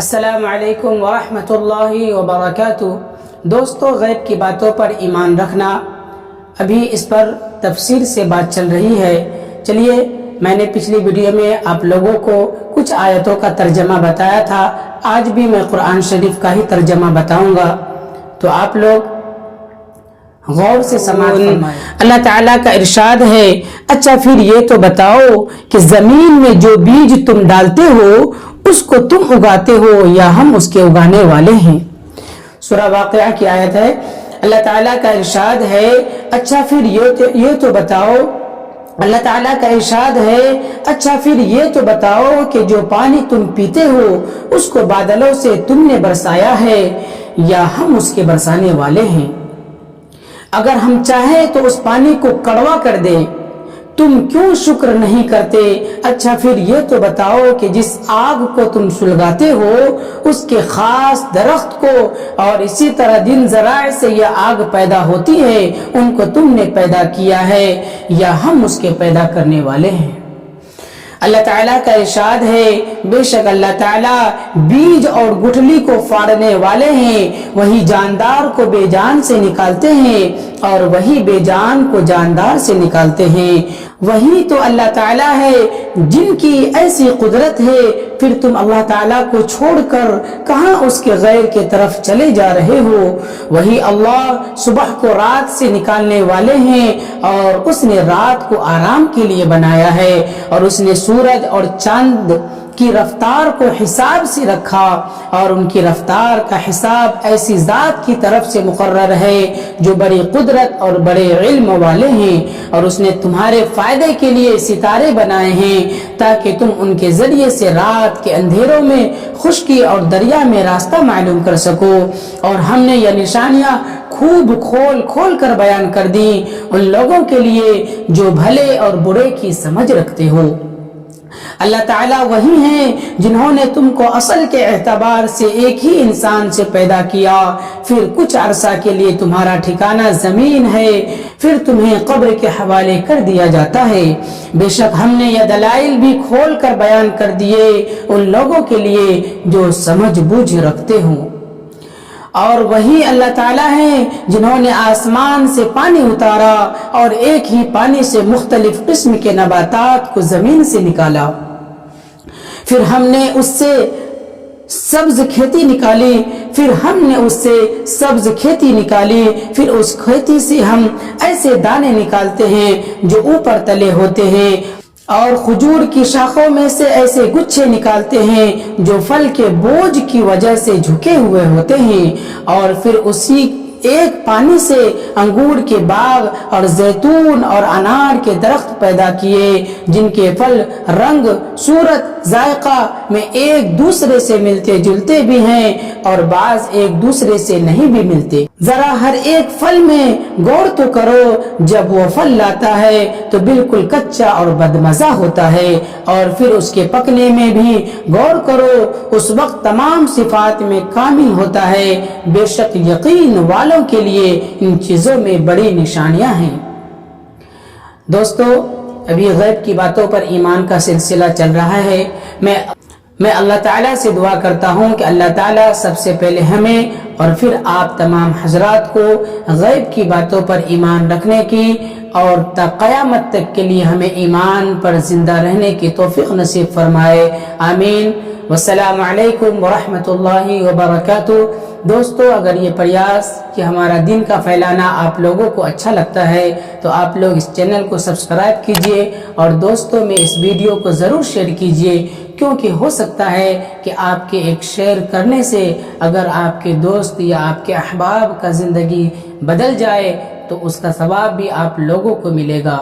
السلام علیکم ورحمۃ اللہ وبرکاتہ۔ دوستو، غیب کی باتوں پر ایمان رکھنا، ابھی اس پر تفسیر سے بات چل رہی ہے۔ چلیے، میں نے پچھلی ویڈیو میں آپ لوگوں کو کچھ آیتوں کا ترجمہ بتایا تھا، آج بھی میں قرآن شریف کا ہی ترجمہ بتاؤں گا، تو آپ لوگ غور سے سماعت فرمائیں۔ اللہ تعالیٰ کا ارشاد ہے، اچھا پھر یہ تو بتاؤ کہ زمین میں جو بیج تم ڈالتے ہو اس کو تم اگاتے ہو یا ہم اس کے اگانے والے ہیں۔ سورہ واقعہ کی آیت ہے۔ اللہ تعالیٰ کا ارشاد ہے، اچھا پھر یہ تو بتاؤ، اللہ تعالیٰ کا ارشاد ہے، اچھا پھر یہ تو بتاؤ کہ جو پانی تم پیتے ہو اس کو بادلوں سے تم نے برسایا ہے یا ہم اس کے برسانے والے ہیں۔ اگر ہم چاہیں تو اس پانی کو کڑوا کر دیں، تم کیوں شکر نہیں کرتے؟ اچھا پھر یہ تو بتاؤ کہ جس آگ کو تم سلگاتے ہو اس کے خاص درخت کو، اور اسی طرح جن ذرائع سے یہ آگ پیدا ہوتی ہے ان کو تم نے پیدا کیا ہے یا ہم اس کے پیدا کرنے والے ہیں۔ اللہ تعالیٰ کا ارشاد ہے، بے شک اللہ تعالیٰ بیج اور گٹھلی کو پھاڑنے والے ہیں، وہی جاندار کو بے جان سے نکالتے ہیں اور وہی بے جان کو جاندار سے نکالتے ہیں۔ وہی تو اللہ تعالیٰ ہے جن کی ایسی قدرت ہے، پھر تم اللہ تعالیٰ کو چھوڑ کر کہاں اس کے غیر کے طرف چلے جا رہے ہو۔ وہی اللہ صبح کو رات سے نکالنے والے ہیں، اور اس نے رات کو آرام کے لیے بنایا ہے، اور اس نے سورج اور چاند کی رفتار کو حساب سے رکھا، اور ان کی رفتار کا حساب ایسی ذات کی طرف سے مقرر ہے جو بڑی قدرت اور بڑے علم والے ہیں، اور اس نے تمہارے فائدے کے لیے ستارے بنائے ہیں تاکہ تم ان کے ذریعے سے رات کے اندھیروں میں خشکی اور دریا میں راستہ معلوم کر سکو، اور ہم نے یہ نشانیاں خوب کھول کھول کر بیان کر دی ان لوگوں کے لیے جو بھلے اور برے کی سمجھ رکھتے ہو۔ اللہ تعالیٰ وہی ہیں جنہوں نے تم کو اصل کے اعتبار سے ایک ہی انسان سے پیدا کیا، پھر کچھ عرصہ کے لیے تمہارا ٹھکانہ زمین ہے، پھر تمہیں قبر کے حوالے کر دیا جاتا ہے۔ بے شک ہم نے یہ دلائل بھی کھول کر بیان کر دیے ان لوگوں کے لیے جو سمجھ بوجھ رکھتے ہوں۔ اور وہی اللہ تعالیٰ ہیں جنہوں نے آسمان سے پانی اتارا اور ایک ہی پانی سے مختلف قسم کے نباتات کو زمین سے نکالا، پھر ہم نے اس سے سبز کھیتی نکالی، پھر اس کھیتی سے ہم ایسے دانے نکالتے ہیں جو اوپر تلے ہوتے ہیں، اور کھجور کی شاخوں میں سے ایسے گچھے نکالتے ہیں جو پھل کے بوجھ کی وجہ سے جھکے ہوئے ہوتے ہیں، اور پھر اسی ایک پانی سے انگور کے باغ اور زیتون اور انار کے درخت پیدا کیے جن کے پھل رنگ، صورت، ذائقہ میں ایک دوسرے سے ملتے جلتے بھی ہیں اور بعض ایک دوسرے سے نہیں بھی ملتے۔ ذرا ہر ایک پھل میں غور تو کرو، جب وہ پھل لاتا ہے تو بالکل کچا اور بدمزہ ہوتا ہے، اور پھر اس کے پکنے میں بھی غور کرو، اس وقت تمام صفات میں کامل ہوتا ہے۔ بے شک یقین والوں کے لیے ان چیزوں میں بڑی نشانیاں ہیں۔ دوستو، ابھی غیب کی باتوں پر ایمان کا سلسلہ چل رہا ہے۔ میں اللہ تعالیٰ سے دعا کرتا ہوں کہ اللہ تعالیٰ سب سے پہلے ہمیں اور پھر آپ تمام حضرات کو غیب کی باتوں پر ایمان رکھنے کی اور تا قیامت تک کے لیے ہمیں ایمان پر زندہ رہنے کی توفیق نصیب فرمائے، آمین۔ والسلام علیکم ورحمۃ اللہ وبرکاتہ۔ دوستو، اگر یہ پریاس کہ ہمارا دین کا پھیلانا آپ لوگوں کو اچھا لگتا ہے تو آپ لوگ اس چینل کو سبسکرائب کیجئے اور دوستوں میں اس ویڈیو کو ضرور شیئر کیجئے، کیونکہ ہو سکتا ہے کہ آپ کے ایک شیئر کرنے سے اگر آپ کے دوست یا آپ کے احباب کا زندگی بدل جائے تو اس کا ثواب بھی آپ لوگوں کو ملے گا۔